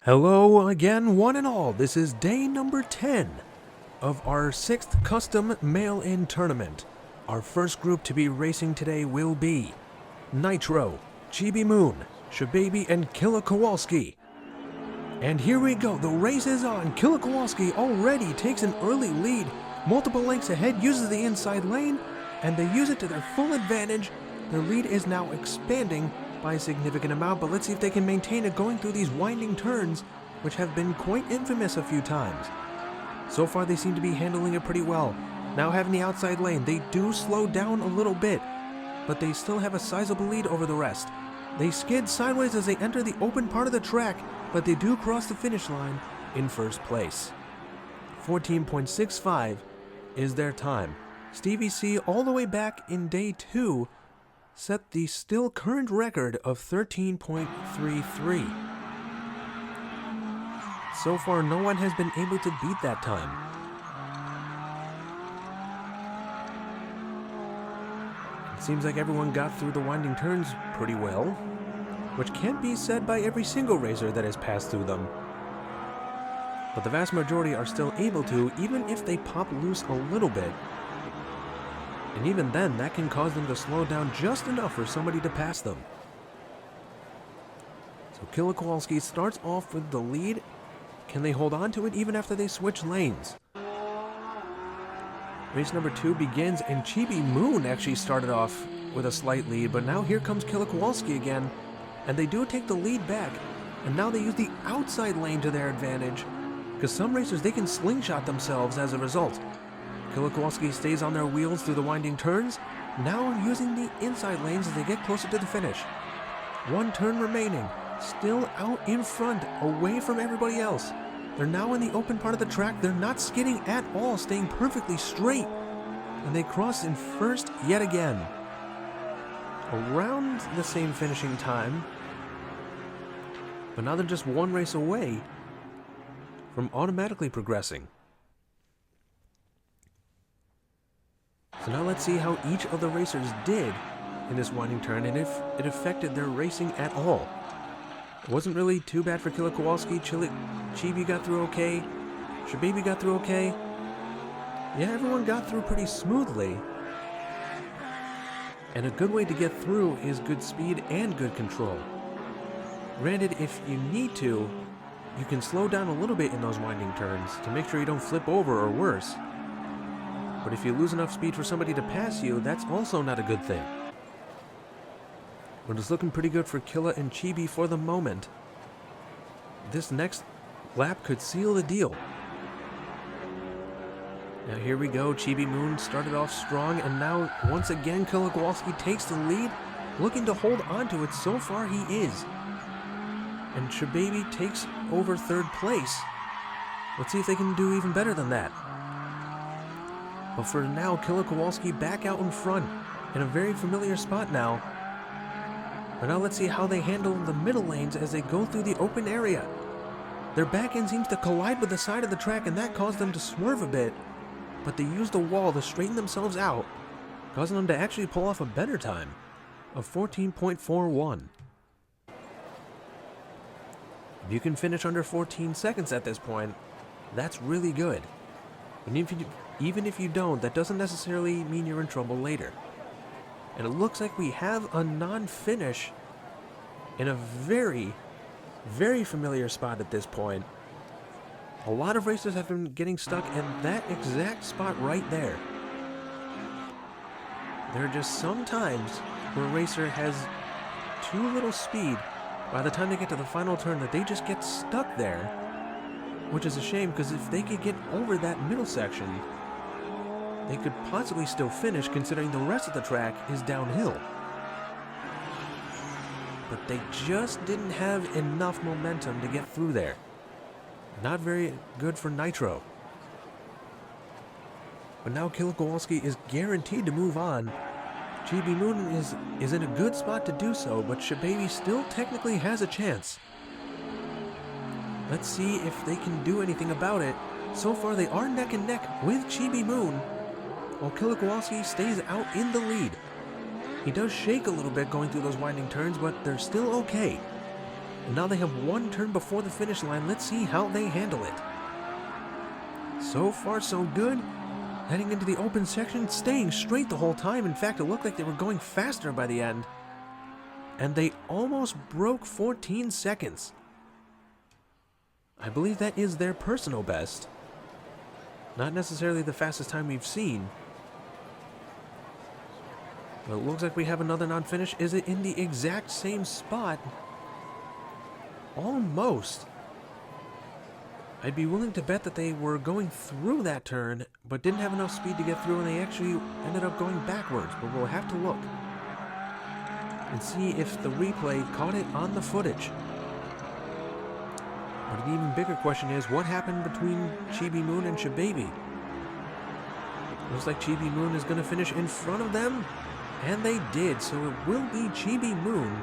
Hello again, one and all. This is day number 10 of our 6th custom mail-in tournament. Our first group to be racing today will be Nitro, Chibi Moon, Shababy, and Killa Kowalski. And here we go, the race is on. Killa Kowalski already takes an early lead, multiple lengths ahead, uses the inside lane, and they use it to their full advantage. Their lead is now expanding by a significant amount, but let's see if they can maintain it going through these winding turns, which have been quite infamous a few times. So far they seem to be handling it pretty well. Now having the outside lane, they do slow down a little bit, but they still have a sizable lead over the rest. They skid sideways as they enter the open part of the track, but they do cross the finish line in first place. 14.65 is their time. Stevie C, all the way back in day 2, set the still current record of 13.33. So far, no one has been able to beat that time. It seems like everyone got through the winding turns pretty well, which can't be said by every single racer that has passed through them. But the vast majority are still able to, even if they pop loose a little bit. And even then, that can cause them to slow down just enough for somebody to pass them. So Killa Kowalski starts off with the lead. Can they hold on to it even after they switch lanes? Race number 2 begins, and Chibi Moon actually started off with a slight lead, but now here comes Killa Kowalski again, and they do take the lead back, and now they use the outside lane to their advantage, because some racers, they can slingshot themselves as a result. Killa Kowalski stays on their wheels through the winding turns, now using the inside lanes as they get closer to the finish. One turn remaining, still out in front, away from everybody else. They're now in the open part of the track. They're not skidding at all, staying perfectly straight. And they cross in first yet again. Around the same finishing time, but now they're just one race away from automatically progressing. So now let's see how each of the racers did in this winding turn, and if it affected their racing at all. It wasn't really too bad for Killa Kowalski. Chibi got through okay. Shababy got through okay. Yeah, everyone got through pretty smoothly. And a good way to get through is good speed and good control. Granted, if you need to, you can slow down a little bit in those winding turns to make sure you don't flip over or worse. But if you lose enough speed for somebody to pass you, that's also not a good thing. But it's looking pretty good for Killa and Chibi for the moment. This next lap could seal the deal. Now here we go, Chibi Moon started off strong, and now once again Killa Kowalski takes the lead, looking to hold on to it. So far he is. And Shababy takes over third place. Let's see if they can do even better than that. But for now, Killa Kowalski back out in front in a very familiar spot now. But now let's see how they handle the middle lanes as they go through the open area. Their back end seems to collide with the side of the track, and that caused them to swerve a bit. But they used the wall to straighten themselves out, causing them to actually pull off a better time of 14.41. If you can finish under 14 seconds at this point, that's really good. And even if you don't, that doesn't necessarily mean you're in trouble later. And it looks like we have a non-finish in a very, very familiar spot at this point. A lot of racers have been getting stuck in that exact spot right there. There are just some times where a racer has too little speed by the time they get to the final turn that they just get stuck there, which is a shame, because if they could get over that middle section, they could possibly still finish, considering the rest of the track is downhill. But they just didn't have enough momentum to get through there. Not very good for Nitro. But now Killa Kowalski is guaranteed to move on. Chibi Moon is in a good spot to do so, but Shababy still technically has a chance. Let's see if they can do anything about it. So far they are neck and neck with Chibi Moon, while Killa Kowalski stays out in the lead. He does shake a little bit going through those winding turns, but they're still okay. And now they have one turn before the finish line. Let's see how they handle it. So far, so good. Heading into the open section, staying straight the whole time. In fact, it looked like they were going faster by the end. And they almost broke 14 seconds. I believe that is their personal best. Not necessarily the fastest time we've seen. But it looks like we have another non-finish. Is it in the exact same spot? Almost. I'd be willing to bet that they were going through that turn, but didn't have enough speed to get through, and they actually ended up going backwards. But we'll have to look and see if the replay caught it on the footage. But an even bigger question is, what happened between Chibi Moon and Shababy? Looks like Chibi Moon is going to finish in front of them, and they did, so it will be Chibi Moon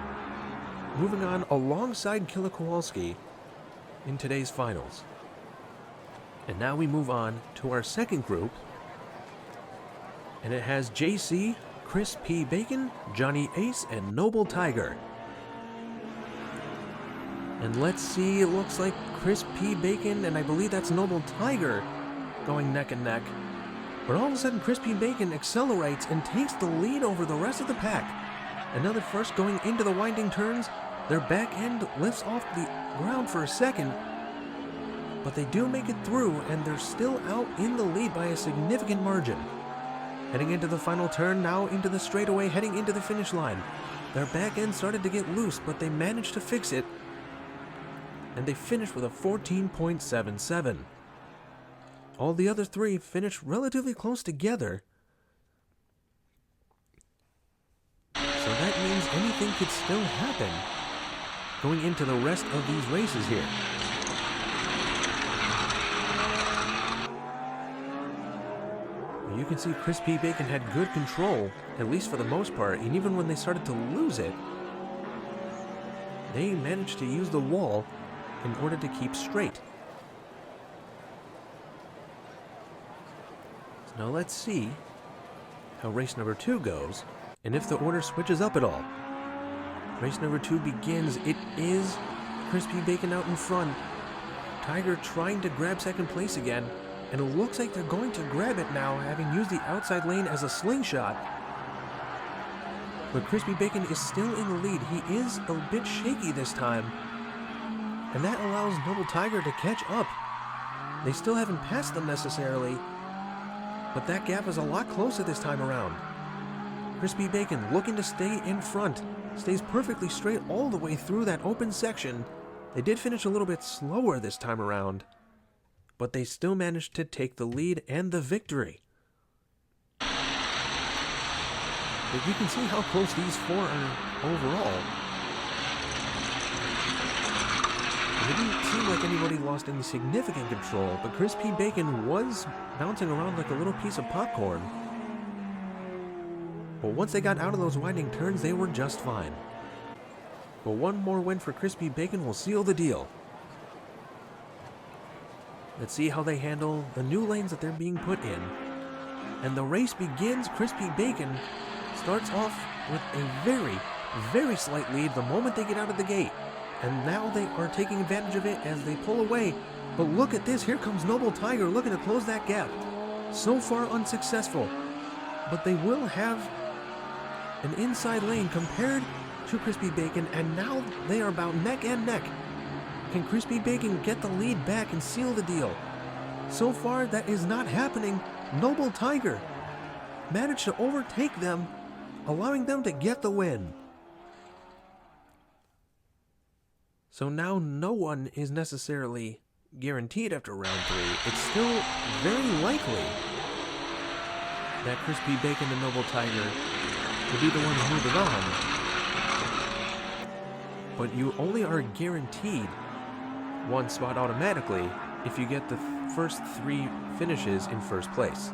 moving on alongside Killer Kowalski in today's finals. And now we move on to our second group, and it has JC, Chris P. Bacon, Johnny Ace, and Noble Tiger. And let's see, it looks like Chris P. Bacon, and I believe that's Noble Tiger, going neck and neck. But all of a sudden, Chris P. Bacon accelerates and takes the lead over the rest of the pack. Another first going into the winding turns. Their back end lifts off the ground for a second, but they do make it through, and they're still out in the lead by a significant margin. Heading into the final turn, now into the straightaway, heading into the finish line. Their back end started to get loose, but they managed to fix it, and they finished with a 14.77. All the other three finished relatively close together, so that means anything could still happen going into the rest of these races here. You can see Chris P. Bacon had good control, at least for the most part, and even when they started to lose it, they managed to use the wall in order to keep straight. So now let's see how race number 2 goes, and if the order switches up at all. Race number 2 begins. It is Chris P. Bacon out in front. Tiger trying to grab second place again, and it looks like they're going to grab it now, having used the outside lane as a slingshot. But Chris P. Bacon is still in the lead. He is a bit shaky this time, and that allows Noble Tiger to catch up. They still haven't passed them necessarily, but that gap is a lot closer this time around. Chris P. Bacon looking to stay in front. Stays perfectly straight all the way through that open section. They did finish a little bit slower this time around, but they still managed to take the lead and the victory. But you can see how close these four are overall. And it didn't seem like anybody lost any significant control, but Chris P. Bacon was bouncing around like a little piece of popcorn. But once they got out of those winding turns, they were just fine. But one more win for Chris P. Bacon will seal the deal. Let's see how they handle the new lanes that they're being put in. And the race begins. Chris P. Bacon starts off with a very, very slight lead the moment they get out of the gate. And now they are taking advantage of it as they pull away. But look at this. Here comes Noble Tiger looking to close that gap. So far unsuccessful. But they will have an inside lane compared to Chris P. Bacon, and now they are about neck and neck. Can Chris P. Bacon get the lead back and seal the deal? So far, that is not happening. Noble Tiger managed to overtake them, allowing them to get the win. So now no one is necessarily guaranteed after round 3. It's still very likely that Chris P. Bacon and Noble Tiger will be the ones moving on. But you only are guaranteed one spot automatically if you get the first 3 finishes in first place.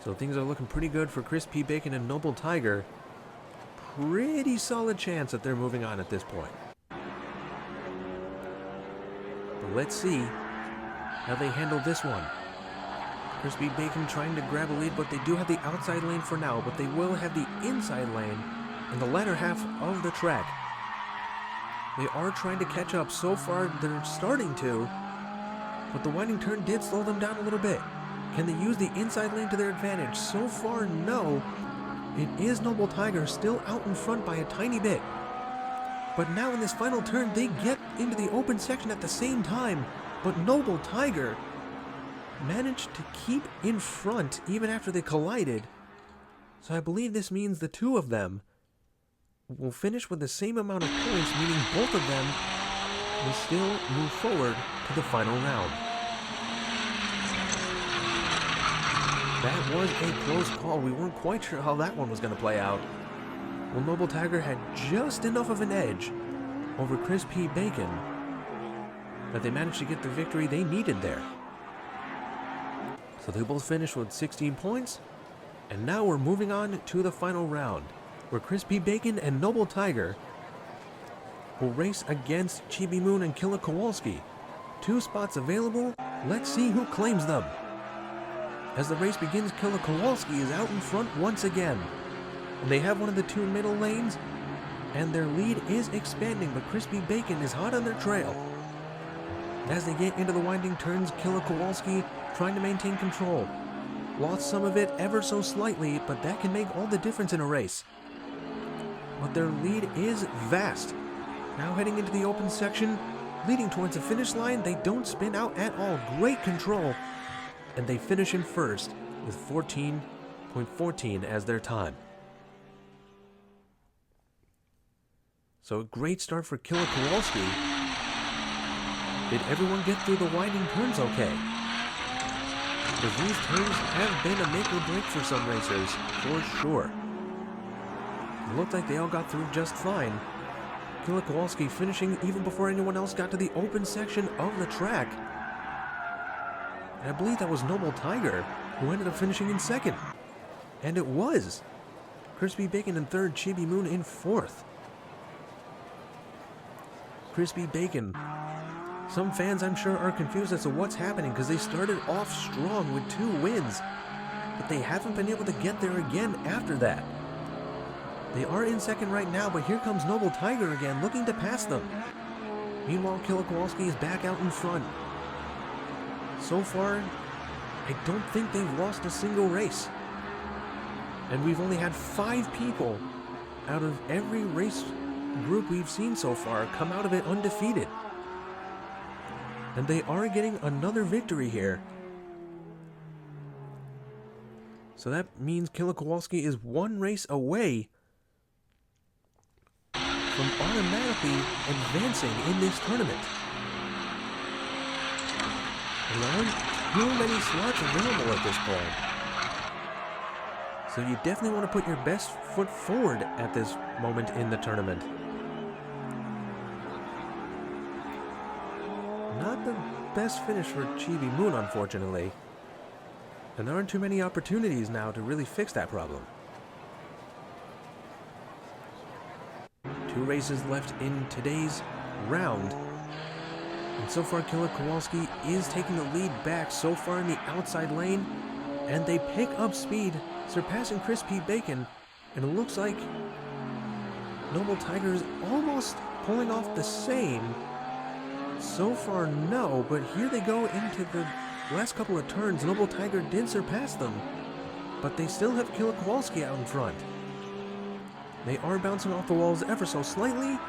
So things are looking pretty good for Chris P. Bacon and Noble Tiger. Pretty solid chance that they're moving on at this point. But let's see how they handle this one. Chris P. Bacon trying to grab a lead, but they do have the outside lane for now, but they will have the inside lane in the latter half of the track. They are trying to catch up. So far, they're starting to, but the winding turn did slow them down a little bit. Can they use the inside lane to their advantage? So far, no. It is Noble Tiger still out in front by a tiny bit. But now in this final turn, they get into the open section at the same time. But Noble Tiger managed to keep in front even after they collided. So I believe this means the two of them will finish with the same amount of points, meaning both of them will still move forward to the final round. That was a close call. We weren't quite sure how that one was going to play out. Well, Noble Tiger had just enough of an edge over Crispy Bacon that they managed to get the victory they needed there. So they both finished with 16 points, and now we're moving on to the final round, where Crispy Bacon and Noble Tiger will race against Chibi Moon and Killer Kowalski. 2 spots available. Let's see who claims them. As the race begins, Killer Kowalski is out in front once again. And they have one of the 2 middle lanes, and their lead is expanding, but Crispy Bacon is hot on their trail. As they get into the winding turns, Killer Kowalski trying to maintain control. Lost some of it ever so slightly, but that can make all the difference in a race. But their lead is vast. Now heading into the open section, leading towards the finish line, they don't spin out at all. Great control. And they finish in first with 14.14 as their time. So a great start for Killer Kowalski. Did everyone get through the winding turns okay? Because these turns have been a make or break for some racers, for sure. It looked like they all got through just fine. Killer Kowalski finishing even before anyone else got to the open section of the track. And I believe that was Noble Tiger who ended up finishing in second. And it was. Crispy Bacon in third, Chibi Moon in fourth. Crispy Bacon. Some fans, I'm sure, are confused as to what's happening because they started off strong with 2 wins, but they haven't been able to get there again after that. They are in second right now, but here comes Noble Tiger again, looking to pass them. Meanwhile, Killer Kowalski is back out in front. So far, I don't think they've lost a single race. And we've only had 5 people out of every race group we've seen so far come out of it undefeated. And they are getting another victory here. So that means Killer Kowalski is 1 race away from automatically advancing in this tournament. And there aren't too many slots available at this point. So you definitely want to put your best foot forward at this moment in the tournament. Not the best finish for Chibi Moon, unfortunately. And there aren't too many opportunities now to really fix that problem. 2 races left in today's round. And so far, Killer Kowalski is taking the lead back so far in the outside lane. And they pick up speed, surpassing Crispy Bacon. And it looks like Noble Tiger is almost pulling off the same. So far, no, but here they go into the last couple of turns. Noble Tiger did surpass them, but they still have Killer Kowalski out in front. They are bouncing off the walls ever so slightly,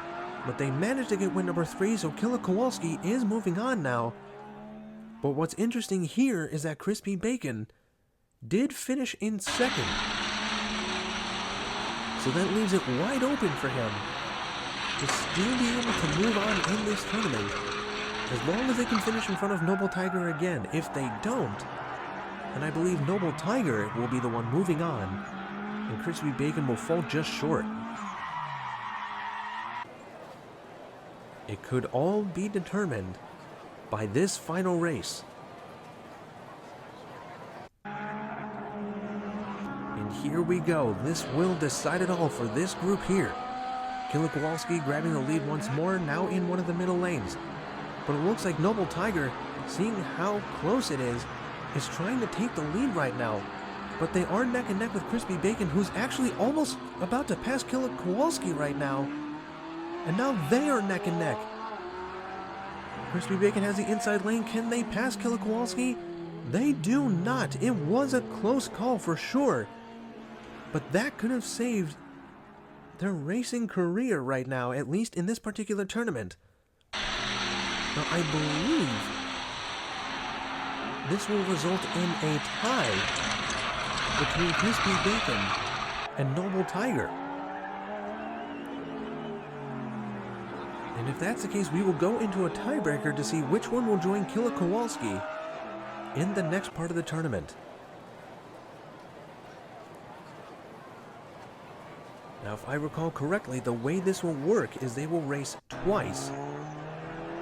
but they managed to get win number 3, so Killer Kowalski is moving on now. But what's interesting here is that Crispy Bacon did finish in second. So that leaves it wide open for him to still be able to move on in this tournament, as long as they can finish in front of Noble Tiger again. If they don't, then I believe Noble Tiger will be the one moving on, and Crispy Bacon will fall just short. It could all be determined by this final race. And here we go. This will decide it all for this group here. Killer Kowalski grabbing the lead once more, now in one of the middle lanes. But it looks like Noble Tiger, seeing how close it is trying to take the lead right now. but they are neck and neck with Crispy Bacon, who's actually almost about to pass Killer Kowalski right now. And now they are neck and neck. Crispy Bacon has the inside lane. Can they pass Killer Kowalski? They do not. It was a close call for sure. But that could have saved their racing career right now, at least in this particular tournament. Now, I believe this will result in a tie between Crispy Bacon and Noble Tiger. And if that's the case, we will go into a tiebreaker to see which one will join Killer Kowalski in the next part of the tournament. Now, if I recall correctly, the way this will work is they will race twice,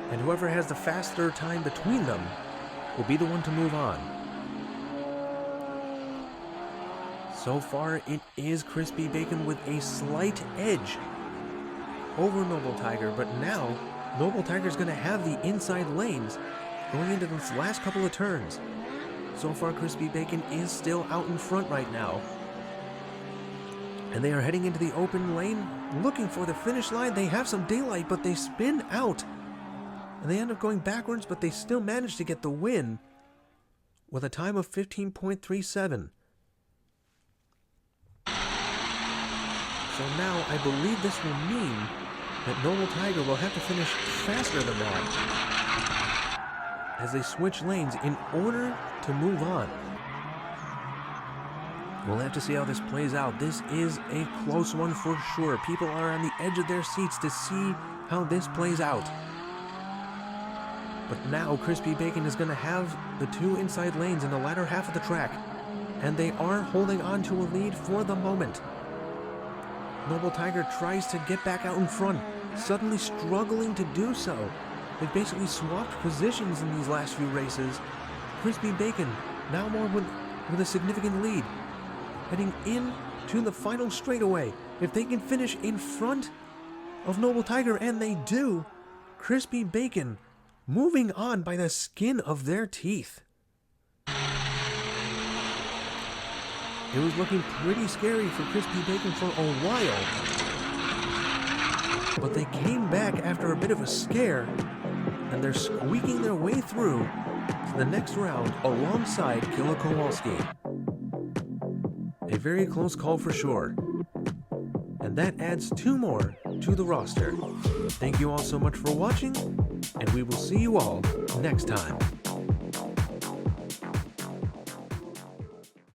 and whoever has the faster time between them will be the one to move on. So far, it is Crispy Bacon with a slight edge over Noble Tiger, but now Noble Tiger is going to have the inside lanes going into this last couple of turns. So far, Crispy Bacon is still out in front right now. And they are heading into the open lane, looking for the finish line. They have some daylight, but they spin out. And they end up going backwards, but they still manage to get the win with a time of 15.37. So now I believe this will mean that Noble Tiger will have to finish faster than that as they switch lanes in order to move on. We'll have to see how this plays out. This is a close one for sure. People are on the edge of their seats to see how this plays out. But now Crispy Bacon is going to have the two inside lanes in the latter half of the track, and they are holding on to a lead for the moment. Noble Tiger tries to get back out in front, suddenly struggling to do so. They've basically swapped positions in these last few races. Crispy Bacon now more with a significant lead, heading in to the final straightaway. If they can finish in front of Noble Tiger, and they do, Crispy Bacon moving on by the skin of their teeth. It was looking pretty scary for Crispy Bacon for a while, but they came back after a bit of a scare, and they're squeaking their way through to the next round alongside Killer Kowalski. A very close call for sure. And that adds 2 more to the roster. Thank you all so much for watching, and we will see you all next time.